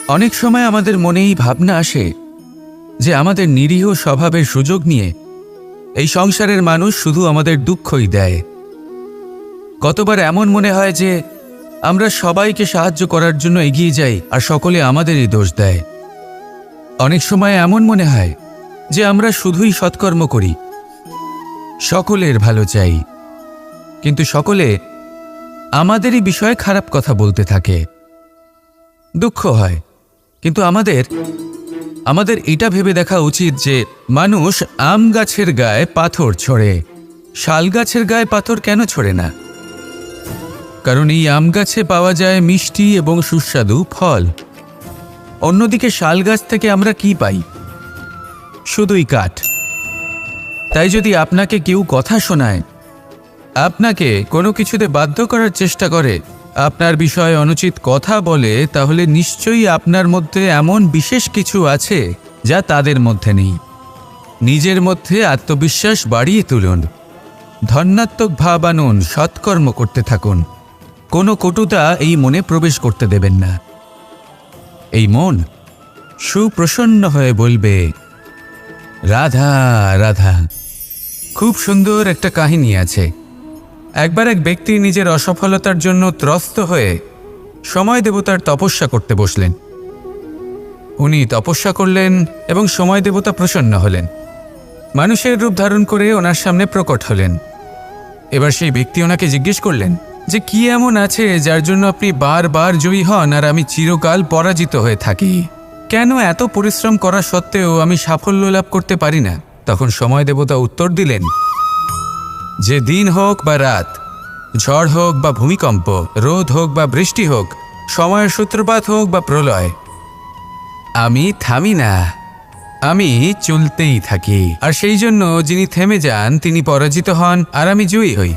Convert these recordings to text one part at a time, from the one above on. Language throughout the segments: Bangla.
অনেক সময় আমাদের মনেই ভাবনা আসে যে আমাদের নিরীহ স্বভাবের সুযোগ নিয়ে এই সংসারের মানুষ শুধু আমাদের দুঃখই দেয়। কতবার এমন মনে হয় যে আমরা সবাইকে সাহায্য করার জন্য এগিয়ে যাই আর সকলে আমাদেরই দোষ দেয়। অনেক সময় এমন মনে হয় যে আমরা শুধুই সৎকর্ম করি, সকলের ভালো চাই, কিন্তু সকলে আমাদেরই বিষয়ে খারাপ কথা বলতে থাকে। দুঃখ হয়, কিন্তু আমাদের এটা ভেবে দেখা উচিত যে মানুষ আম গাছের গায়ে পাথর ছোড়ে, শাল গাছের গায়ে পাথর কেন ছোড়ে না? কারণ এই আম গাছে পাওয়া যায় মিষ্টি এবং সুস্বাদু ফল। অন্যদিকে শাল গাছ থেকে আমরা কি পাই? শুধুই কাঠ। তাই যদি আপনাকে কেউ কথা শোনায়, আপনাকে কোনো কিছুতে বাধ্য করার চেষ্টা করে, আপনার বিষয়ে অনুচিত কথা বলে, তাহলে নিশ্চয়ই আপনার মধ্যে এমন বিশেষ কিছু আছে যা তাদের মধ্যে নেই। নিজের মধ্যে আত্মবিশ্বাস বাড়িয়ে তুলুন, ধন্যাত্মক ভাব আনুন, সৎকর্ম করতে থাকুন। কোনো কটুতা এই মনে প্রবেশ করতে দেবেন না। এই মন সুপ্রসন্ন হয়ে বলবে, রাধা রাধা। খুব সুন্দর একটা কাহিনী আছে। একবার এক ব্যক্তি নিজের অসফলতার জন্য ত্রস্ত হয়ে সময় দেবতার তপস্যা করতে বসলেন। উনি তপস্যা করলেন এবং সময় দেবতা প্রসন্ন হলেন, মানুষের রূপ ধারণ করে ওনার সামনে প্রকট হলেন। এবার সেই ব্যক্তি ওনাকে জিজ্ঞেস করলেন যে কি এমন আছে যার জন্য আপনি বারবার জয়ী হন আর আমি চিরকাল পরাজিত হয়ে থাকি? কেন এত পরিশ্রম করা সত্ত্বেও আমি সাফল্য লাভ করতে পারি না? তখন সময় দেবতা উত্তর দিলেন, যে দিন হোক বা রাত, ঝড় হোক বা ভূমিকম্প, রোদ হোক বা বৃষ্টি হোক, সময়ের সূত্রপাত হোক বা প্রলয়, আমি থামি না, আমি চলতেই থাকি। আর সেই জন্য যিনি থেমে যান তিনি পরাজিত হন আর আমি জয়ী হই।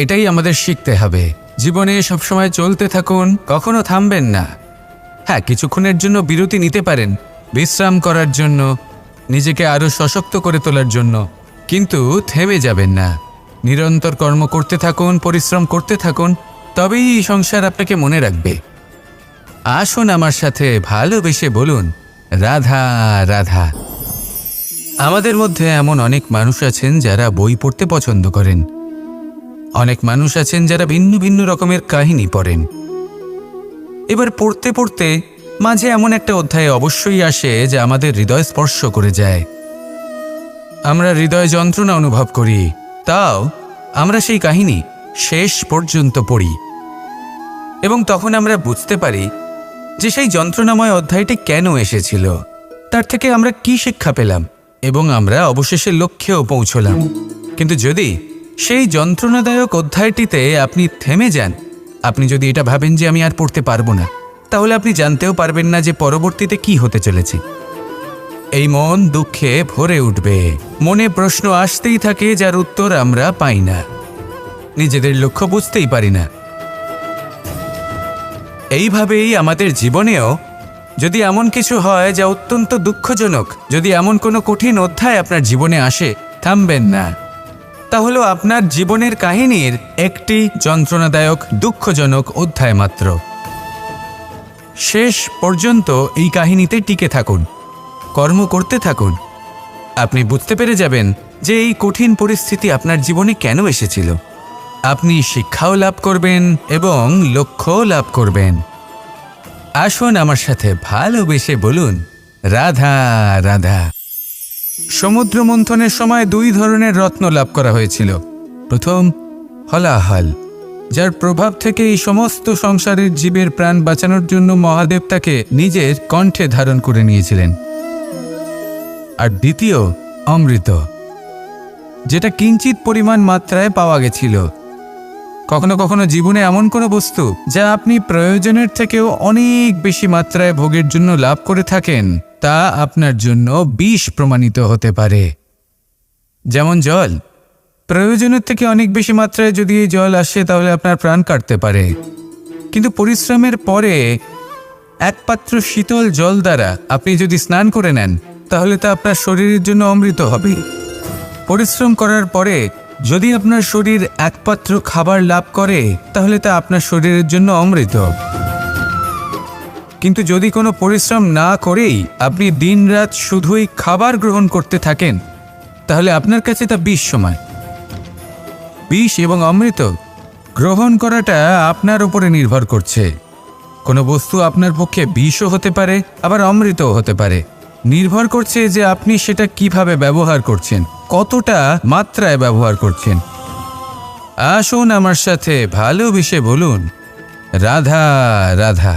এটাই আমাদের শিখতে হবে। জীবনে সবসময় চলতে থাকুন, কখনো থামবেন না। হ্যাঁ, কিছুক্ষণের জন্য বিরতি নিতে পারেন, বিশ্রাম করার জন্য, নিজেকে আরও সশক্ত করে তোলার জন্য, কিন্তু থেমে যাবেন না। নিরন্তর কর্ম করতে থাকুন, পরিশ্রম করতে থাকুন, তবেই এই সংসার আপনাকে মনে রাখবে। আসুন আমার সাথে ভালোবেসে বলুন, রাধা রাধা। আমাদের মধ্যে এমন অনেক মানুষ আছেন যারা বই পড়তে পছন্দ করেন। অনেক মানুষ আছেন যারা ভিন্ন ভিন্ন রকমের কাহিনী পড়েন। এবার পড়তে পড়তে মাঝে এমন একটা অধ্যায় অবশ্যই আসে যা আমাদের হৃদয় স্পর্শ করে যায়। আমরা হৃদয় যন্ত্রণা অনুভব করি, তাও আমরা সেই কাহিনী শেষ পর্যন্ত পড়ি এবং তখন আমরা বুঝতে পারি যে সেই যন্ত্রণাময় অধ্যায়টি কেন এসেছিল, তার থেকে আমরা কি শিক্ষা পেলাম এবং আমরা অবশেষে লক্ষ্যেও পৌঁছলাম। কিন্তু যদি সেই যন্ত্রণাদায়ক অধ্যায়টিতে আপনি থেমে যান, আপনি যদি এটা ভাবেন যে আমি আর পড়তে পারবো না, তাহলে আপনি জানতেও পারবেন না যে পরবর্তীতে কি হতে চলেছে। এই মন দুঃখে ভরে উঠবে, মনে প্রশ্ন আসতেই থাকে যার উত্তর আমরা পাই না, নিজেদের লক্ষ্য বুঝতেই পারি না। এইভাবেই আমাদের জীবনেও যদি এমন কিছু হয় যা অত্যন্ত দুঃখজনক, যদি এমন কোনো কঠিন অধ্যায় আপনার জীবনে আসে, থামবেন না। তাহলে আপনার জীবনের কাহিনীর একটি যন্ত্রণাদায়ক দুঃখজনক অধ্যায় মাত্র। শেষ পর্যন্ত এই কাহিনীতে টিকে থাকুন, কর্ম করতে থাকুন। আপনি বুঝতে পেরে যাবেন যে এই কঠিন পরিস্থিতি আপনার জীবনে কেন এসেছিল। আপনি শিক্ষাও লাভ করবেন এবং লক্ষ্যও লাভ করবেন। আসুন আমার সাথে ভালোবেসে বলুন, রাধা রাধা। সমুদ্র মন্থনের সময় দুই ধরনের রত্ন লাভ করা হয়েছিল। প্রথম হলাহল, যার প্রভাব থেকে এই সমস্ত সংসারের জীবের প্রাণ বাঁচানোর জন্য মহাদেব তাকে নিজের কণ্ঠে ধারণ করে নিয়েছিলেন। আর দ্বিতীয় অমৃত, যেটা কিঞ্চিত পরিমাণ মাত্রায় পাওয়া গেছিল। কখনো কখনো জীবনে এমন কোনো বস্তু যা আপনি প্রয়োজনের থেকেও অনেক বেশি মাত্রায় ভোগের জন্য লাভ করে থাকেন, তা আপনার জন্য বিষ প্রমাণিত হতে পারে। যেমন জল, প্রয়োজনের থেকে অনেক বেশি মাত্রায় যদি এই জল আসে তাহলে আপনার প্রাণ কাটতে পারে, কিন্তু পরিশ্রমের পরে এক পাত্র শীতল জল দ্বারা আপনি যদি স্নান করে নেন তাহলে তা আপনার শরীরের জন্য অমৃত হবে। পরিশ্রম করার পরে যদি আপনার শরীর এক পাত্র খাবার লাভ করে তাহলে তা আপনার শরীরের জন্য অমৃত। কিন্তু যদি কোনো পরিশ্রম না করেই আপনি দিনরাত শুধুই খাবার গ্রহণ করতে থাকেন, তাহলে আপনার কাছে তা বিষ সমান। বিষ এবং অমৃত গ্রহণ করাটা আপনার উপরে নির্ভর করছে। কোনো বস্তু আপনার পক্ষে বিষও হতে পারে, আবার অমৃতও হতে পারে। নির্ভর করছে যে আপনি সেটা কিভাবে ব্যবহার করছেন, কতটা মাত্রায় ব্যবহার করছেন। আসুন আমার সাথে ভালোবেসে বলুন, রাধা রাধা।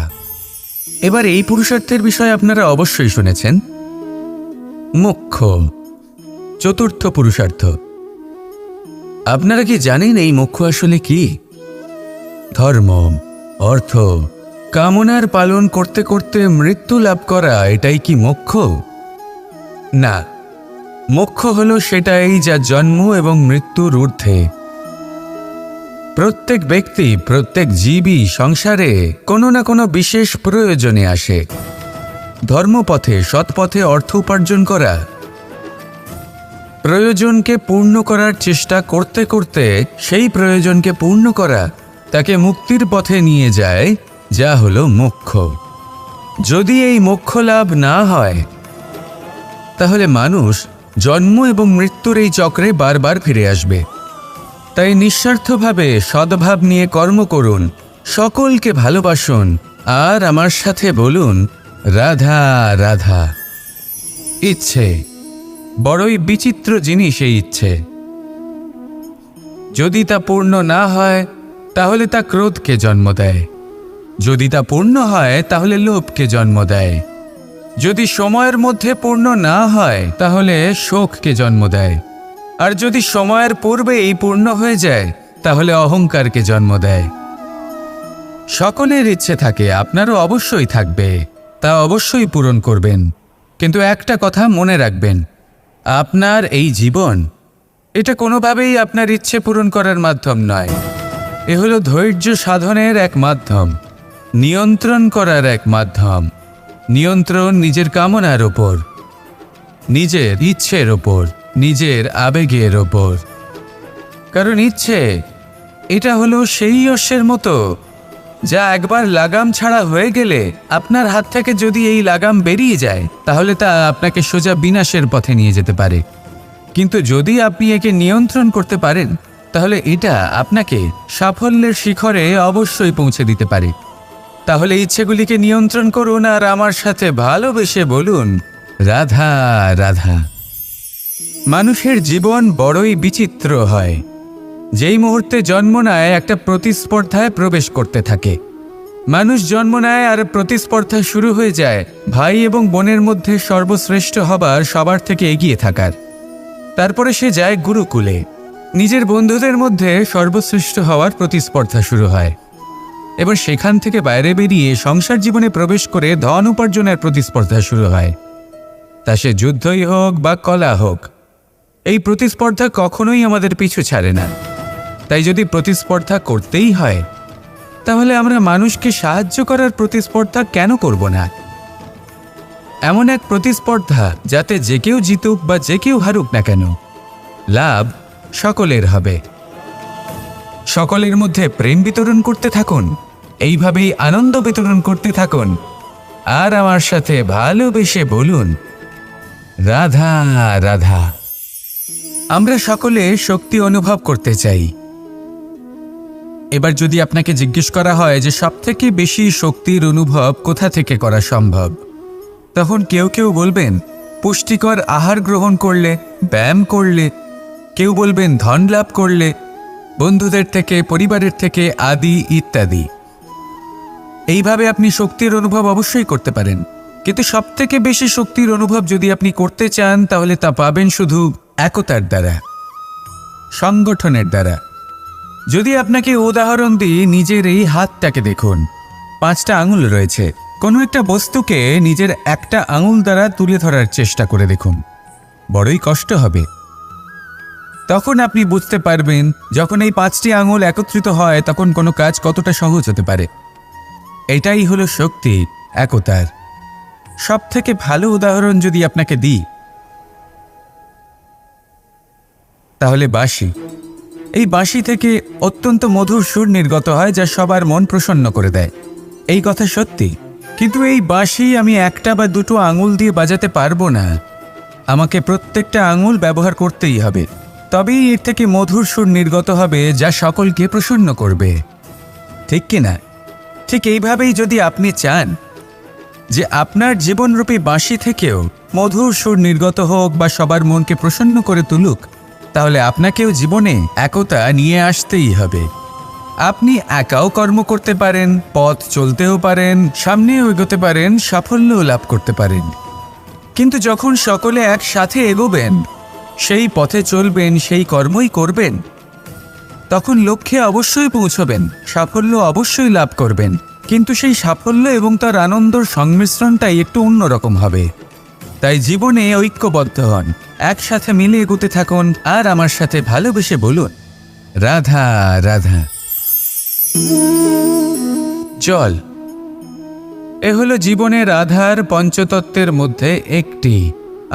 এবার এই পুরুষার্থের বিষয়ে আপনারা অবশ্যই শুনেছেন, মোক্ষ, চতুর্থ পুরুষার্থ। আপনারা কি জানেন এই মোক্ষ আসলে কি? ধর্ম, অর্থ, কামনার পালন করতে করতে মৃত্যু লাভ করা, এটাই কি মোক্ষ? না, মোক্ষ হলো সেটাই যা জন্ম এবং মৃত্যুর ঊর্ধ্বে। প্রত্যেক ব্যক্তি, প্রত্যেক জীবই সংসারে কোনো না কোনো বিশেষ প্রয়োজনে আসে। ধর্মপথে, সৎপথে অর্থ উপার্জন করা, প্রয়োজনকে পূর্ণ করার চেষ্টা করতে করতে সেই প্রয়োজনকে পূর্ণ করা তাকে মুক্তির পথে নিয়ে যায়, যা হলো মোক্ষ। যদি এই মোক্ষ লাভ না হয়, তাহলে মানুষ জন্ম এবং মৃত্যুর এই চক্রে বারবার ফিরে আসবে। তাই নিঃস্বার্থভাবে সদ্ভাব নিয়ে কর্ম করুন, সকলকে ভালোবাসুন, আর আমার সাথে বলুন, রাধা রাধা। ইচ্ছে বড়ই বিচিত্র জিনিস। এই ইচ্ছে যদি তা পূর্ণ না হয়, তাহলে তা ক্রোধকে জন্ম দেয়। যদি তা পূর্ণ হয়, তাহলে লোভকে জন্ম দেয়। যদি সময়ের মধ্যে পূর্ণ না হয়, তাহলে শোককে জন্ম দেয়। আর যদি সময়ের পূর্বেই পূর্ণ হয়ে যায়, তাহলে অহংকারকে জন্ম দেয়। সকলের ইচ্ছে থাকে, আপনারও অবশ্যই থাকবে, তা অবশ্যই পূরণ করবেন। কিন্তু একটা কথা মনে রাখবেন, আপনার এই জীবন, এটা কোনোভাবেই আপনার ইচ্ছে পূরণ করার মাধ্যম নয়। এ হলো ধৈর্য সাধনের এক মাধ্যম, নিয়ন্ত্রণ করার এক মাধ্যম। নিয়ন্ত্রণ নিজের কামনার ওপর, নিজের ইচ্ছের ওপর, নিজের আবেগের ওপর। কারণ ইচ্ছে এটা হলো সেই অশ্বের মতো, যা একবার লাগাম ছাড়া হয়ে গেলে, আপনার হাত থেকে যদি এই লাগাম বেরিয়ে যায়, তাহলে তা আপনাকে সোজা বিনাশের পথে নিয়ে যেতে পারে। কিন্তু যদি আপনি একে নিয়ন্ত্রণ করতে পারেন, তাহলে এটা আপনাকে সাফল্যের শিখরে অবশ্যই পৌঁছে দিতে পারে। তাহলে ইচ্ছেগুলিকে নিয়ন্ত্রণ করুন, আর আমার সাথে ভালোবেসে বলুন, রাধা রাধা। মানুষের জীবন বড়ই বিচিত্র হয়। যেই মুহূর্তে জন্ম নেয়, একটা প্রতিস্পর্ধায় প্রবেশ করতে থাকে। মানুষ জন্ম নেয় আর প্রতিস্পর্ধা শুরু হয়ে যায় ভাই এবং বোনের মধ্যে সর্বশ্রেষ্ঠ হবার, সবার থেকে এগিয়ে থাকার। তারপরে সে যায় গুরুকুলে। নিজের বন্ধুদের মধ্যে সর্বশ্রেষ্ঠ হওয়ার প্রতিস্পর্ধা শুরু হয়। এবার সেখান থেকে বাইরে বেরিয়ে সংসার জীবনে প্রবেশ করে ধন উপার্জনের প্রতিস্পর্ধা শুরু হয়। তা সে যুদ্ধই হোক বা কলা হোক, এই প্রতিস্পর্ধা কখনোই আমাদের পিছু ছাড়ে না। তাই যদি প্রতিস্পর্ধা করতেই হয়, তাহলে আমরা মানুষকে সাহায্য করার প্রতিস্পর্ধা কেন করব না? এমন এক প্রতিস্পর্ধা যাতে যে কেউ জিতুক বা যে কেউ হারুক না কেন, লাভ সকলের হবে। সকলের মধ্যে প্রেম বিতরণ করতে থাকুন, এইভাবেই আনন্দ বিতরণ করতে থাকুন, আর আমার সাথে ভালোবেসে বলুন, রাধা রাধা। আমরা সকলে শক্তি অনুভব করতে চাই। এবার যদি আপনাকে জিজ্ঞেস করা হয় যে সবথেকে বেশি শক্তির অনুভব কোথা থেকে করা সম্ভব, তখন কেউ কেউ বলবেন পুষ্টিকর আহার গ্রহণ করলে, ব্যায়াম করলে, কেউ বলবেন ধন লাভ করলে, বন্ধুদের থেকে, পরিবারের থেকে, আদি ইত্যাদি। এইভাবে আপনি শক্তির অনুভব অবশ্যই করতে পারেন। কিন্তু সবথেকে বেশি শক্তির অনুভব যদি আপনি করতে চান, তাহলে তা পাবেন শুধু একতার দ্বারা, সংগঠনের দ্বারা। যদি আপনাকে উদাহরণ দিই, নিজের এই হাতটাকে দেখুন, 5টা আঙুল রয়েছে। কোনো একটা বস্তুকে নিজের একটা আঙুল দ্বারা তুলে ধরার চেষ্টা করে দেখুন, বড়ই কষ্ট হবে। তখন আপনি বুঝতে পারবেন, যখন এই 5টি আঙুল একত্রিত হয়, তখন কোনো কাজ কতটা সহজ হতে পারে। এটাই হলো শক্তি, একতার। সবথেকে ভালো উদাহরণ যদি আপনাকে দিই, তাহলে বাঁশি। এই বাঁশি থেকে অত্যন্ত মধুর সুর নির্গত হয়, যা সবার মন প্রসন্ন করে দেয়। এই কথা সত্যি। কিন্তু এই বাঁশি আমি একটা বা দুটো আঙুল দিয়ে বাজাতে পারবো না, আমাকে প্রত্যেকটা আঙুল ব্যবহার করতেই হবে, তবেই এর থেকে মধুর সুর নির্গত হবে যা সকলকে প্রসন্ন করবে, ঠিক কিনা? ঠিক এইভাবেই যদি আপনি চান যে আপনার জীবনরূপী বাঁশি থেকেও মধুর সুর নির্গত হোক বা সবার মনকে প্রসন্ন করে তুলুক, তাহলে আপনাকেও জীবনে একতা নিয়ে আসতেই হবে। আপনি একাও কর্ম করতে পারেন, পথ চলতেও পারেন, সামনেও এগোতে পারেন, সাফল্যও লাভ করতে পারেন। কিন্তু যখন সকলে একসাথে এগোবেন, সেই পথে চলবেন, সেই কর্মই করবেন, তখন লক্ষ্যে অবশ্যই পৌঁছবেন, সাফল্য অবশ্যই লাভ করবেন। কিন্তু সেই সাফল্য এবং তার আনন্দর সংমিশ্রণটাই একটু অন্যরকম হবে। তাই জীবনে ঐক্যবদ্ধ হন, একসাথে মিলে এগোতে থাকুন, আর আমার সাথে ভালোবেসে বলুন, রাধা রাধা। জল এ হলো জীবনের আধার পঞ্চতত্ত্বের মধ্যে একটি,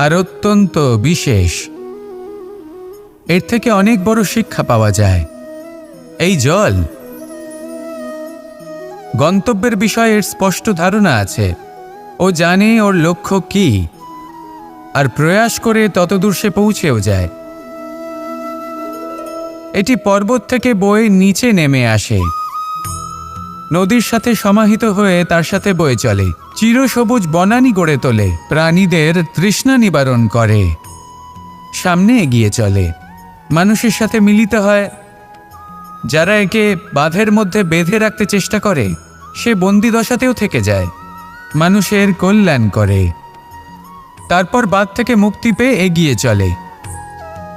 আর অত্যন্ত বিশেষ। এর থেকে অনেক বড় শিক্ষা পাওয়া যায়। এই জল গন্তব্যের বিষয়ে এর স্পষ্ট ধারণা আছে, ও জানে ওর লক্ষ্য কি, আর প্রয়াস করে ততদূর সে পৌঁছেও যায়। এটি পর্বত থেকে বয়ে নিচে নেমে আসে, নদীর সাথে সমাহিত হয়ে তার সাথে বয়ে চলে, চিরসবুজ বনানী গড়ে তোলে, প্রাণীদের তৃষ্ণা নিবারণ করে, সামনে এগিয়ে চলে, মানুষের সাথে মিলিত হয়। যারা একে বাঁধের মধ্যে বেঁধে রাখতে চেষ্টা করে, সে বন্দি দশাতেও থেকে যায়, মানুষের কল্যাণ করে। তারপর বাঁধ থেকে মুক্তি পেয়ে এগিয়ে চলে,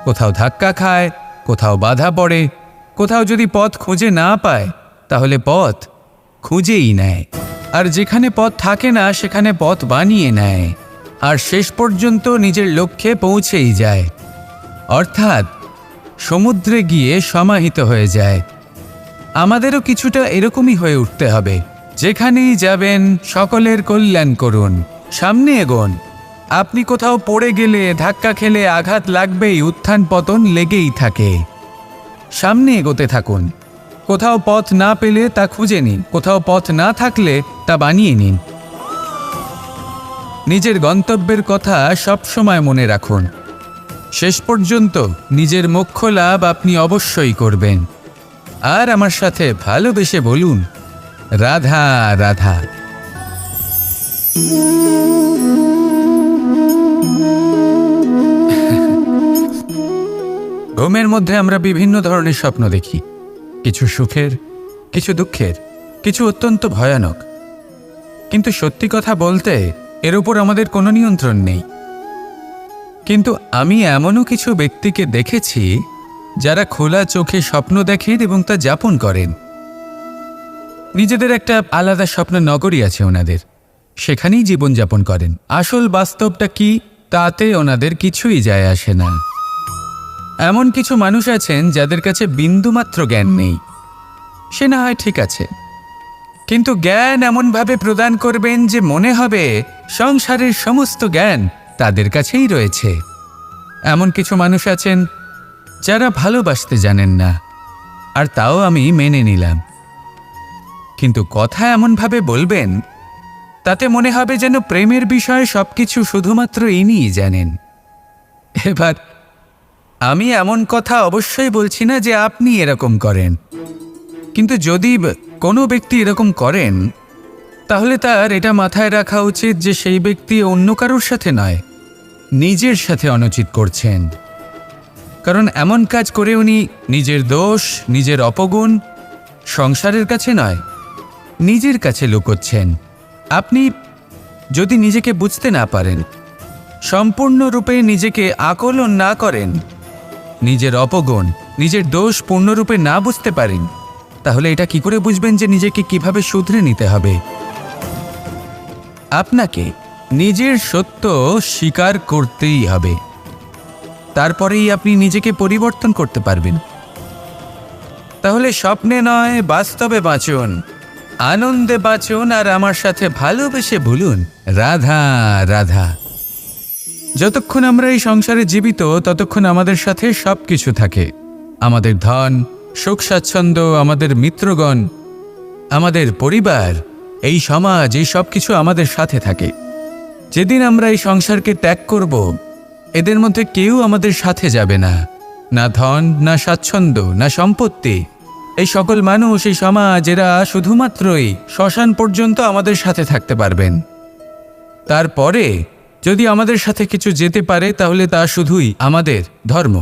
কোথাও ধাক্কা খায়, কোথাও বাধা পড়ে, কোথাও যদি পথ খুঁজে না পায় তাহলে পথ খুঁজেই নেয়, আর যেখানে পথ থাকে না সেখানে পথ বানিয়ে নেয়, আর শেষ পর্যন্ত নিজের লক্ষ্যে পৌঁছেই যায়, অর্থাৎ সমুদ্রে গিয়ে সমাহিত হয়ে যায়। আমাদেরও কিছুটা এরকমই হয়ে উঠতে হবে। যেখানেই যাবেন সকলের কল্যাণ করুন, সামনে এগোন। আপনি কোথাও পড়ে গেলে, ধাক্কা খেলে আঘাত লাগবেই, উত্থান পতন লেগেই থাকে। সামনে এগোতে থাকুন। কোথাও পথ না পেলে তা খুঁজে নিন, কোথাও পথ না থাকলে তা বানিয়ে নিন। নিজের গন্তব্যের কথা সবসময় মনে রাখুন। শেষ পর্যন্ত নিজের মোক্ষ লাভ আপনি অবশ্যই করবেন। আর আমার সাথে ভালোবেসে বলুন, রাধা রাধা। ঘুমের মধ্যে আমরা বিভিন্ন ধরনের স্বপ্ন দেখি, কিছু সুখের, কিছু দুঃখের, কিছু অত্যন্ত ভয়ানক। কিন্তু সত্যি কথা বলতে এর উপর আমাদের কোনো নিয়ন্ত্রণ নেই। কিন্তু আমি এমনও কিছু ব্যক্তিকে দেখেছি যারা খোলা চোখে স্বপ্ন দেখেন এবং তা যাপন করেন। নিজেদের একটা আলাদা স্বপ্ন নগরী আছে ওনাদের, সেখানেই জীবনযাপন করেন। আসল বাস্তবটা কি তাতে ওনাদের কিছুই যায় আসে না। এমন কিছু মানুষ আছেন যাদের কাছে বিন্দুমাত্র জ্ঞান নেই, সে না হয় ঠিক আছে, কিন্তু জ্ঞান এমনভাবে প্রদান করবেন যে মনে হবে সংসারের সমস্ত জ্ঞান তাদের কাছেই রয়েছে। এমন কিছু মানুষ আছেন যারা ভালোবাসতে জানেন না, আর তাও আমি মেনে নিলাম, কিন্তু কথা এমনভাবে বলবেন তাতে মনে হবে যেন প্রেমের বিষয়ে সবকিছু শুধুমাত্র ইনিই জানেন। এবার আমি এমন কথা অবশ্যই বলছি না যে আপনি এরকম করেন, কিন্তু যদি কোনো ব্যক্তি এরকম করেন তাহলে তার এটা মাথায় রাখা উচিত যে সেই ব্যক্তি অন্য কারোর সাথে নয়, নিজের সাথে অনুচিত করছেন। কারণ এমন কাজ করে উনি নিজের দোষ, নিজের অপগুণ সংসারের কাছে নয়, নিজের কাছে লুকোচ্ছেন। আপনি যদি নিজেকে বুঝতে না পারেন, সম্পূর্ণরূপে নিজেকে আকলন না করেন, নিজের অপগুণ, নিজের দোষ পূর্ণরূপে না বুঝতে পারেন, তাহলে এটা কি করে বুঝবেন যে নিজেকে কিভাবে শুধরে নিতে হবে? আপনাকে নিজের সত্য স্বীকার করতেই হবে, তারপরেই আপনি নিজেকে পরিবর্তন করতে পারবেন। তাহলে স্বপ্নে নয়, বাস্তবে বাঁচুন, আনন্দে বাঁচুন, আর আমার সাথে ভালোবেসে বলুন, রাধা রাধা। যতক্ষণ আমরা এই সংসারে জীবিত ততক্ষণ আমাদের সাথে সব কিছু থাকে, আমাদের ধন, সুখ স্বাচ্ছন্দ্য, আমাদের মিত্রগণ, আমাদের পরিবার, এই সমাজ, এই সব কিছু আমাদের সাথে থাকে। যেদিন আমরা এই সংসারকে ত্যাগ করব, এদের মধ্যে কেউ আমাদের সাথে যাবে না। না ধন, না স্বাচ্ছন্দ্য, না সম্পত্তি। এই সকল মানুষ, এই সমাজ, এরা শুধুমাত্রই শ্মশান পর্যন্ত আমাদের সাথে থাকতে পারবেন। তারপরে যদি আমাদের সাথে কিছু যেতে পারে, তাহলে তা শুধুই আমাদের ধর্ম।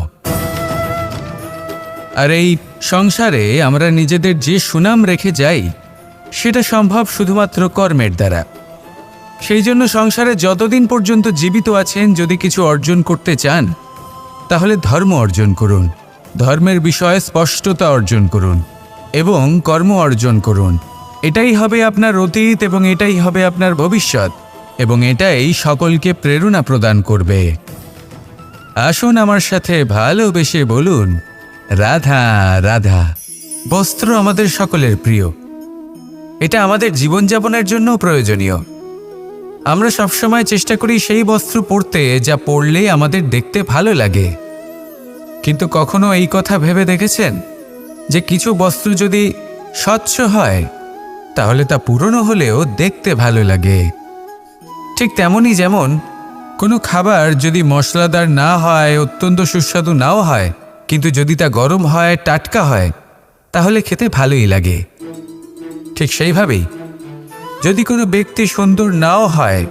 আর এই সংসারে আমরা নিজেদের যে সুনাম রেখে যাই, সেটা সম্ভব শুধুমাত্র কর্মের দ্বারা। সেই জন্য সংসারে যতদিন পর্যন্ত জীবিত আছেন, যদি কিছু অর্জন করতে চান, তাহলে ধর্ম অর্জন করুন, ধর্মের বিষয়ে স্পষ্টতা অর্জন করুন এবং কর্ম অর্জন করুন। এটাই হবে আপনার অতীত এবং এটাই হবে আপনার ভবিষ্যৎ, এবং এটাই সকলকে প্রেরণা প্রদান করবে। আসুন আমার সাথে ভালোবেসে বলুন, রাধা রাধা। বস্ত্র আমাদের সকলের প্রিয়, এটা আমাদের জীবনযাপনের জন্য প্রয়োজনীয়। আমরা সবসময় চেষ্টা করি সেই বস্ত্র পরতে যা পরলে আমাদের দেখতে ভালো লাগে। কিন্তু কখনো এই কথা ভেবে দেখেছেন যে কিছু বস্ত্র যদি স্বচ্ছ হয়, তাহলে তা পুরনো হলেও দেখতে ভালো লাগে? ঠিক তেমনই, যেমন কোনো খাবার যদি মশলাদার না হয়, অত্যন্ত সুস্বাদু নাও হয়, কিন্তু যদি তা গরম হয়, টাটকা হয়, তাহলে খেতে ভালোই লাগে। ঠিক সেইভাবেই যদি কোনো ব্যক্তি সুন্দর নাও হয়,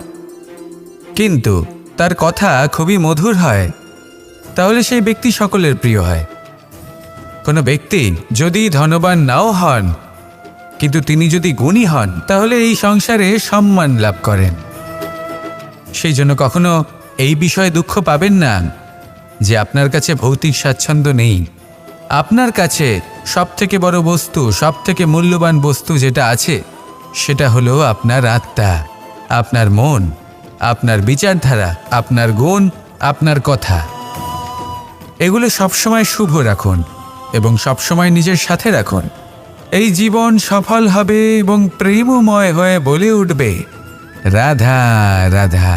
কিন্তু তার কথা খুবই মধুর হয়, তাহলে সেই ব্যক্তি সকলের প্রিয় হয়। কোনো ব্যক্তি যদি ধনবান নাও হন, কিন্তু তিনি যদি গুণী হন, তাহলে এই সংসারে সম্মান লাভ করেন। সেই জন্য কখনো এই বিষয়ে দুঃখ পাবেন না যে আপনার কাছে ভৌতিক স্বাচ্ছন্দ্য নেই। আপনার কাছে সবথেকে বড় বস্তু, সবথেকে মূল্যবান বস্তু যেটা আছে, সেটা হলো আপনার আত্মা, আপনার মন, আপনার বিচারধারা, আপনার গুণ, আপনার কথা। এগুলো সবসময় শুভ রাখুন এবং সবসময় নিজের সাথে রাখুন। এই জীবন সফল হবে এবং প্রেমময় হয়ে বলে উঠবে, রাধা রাধা।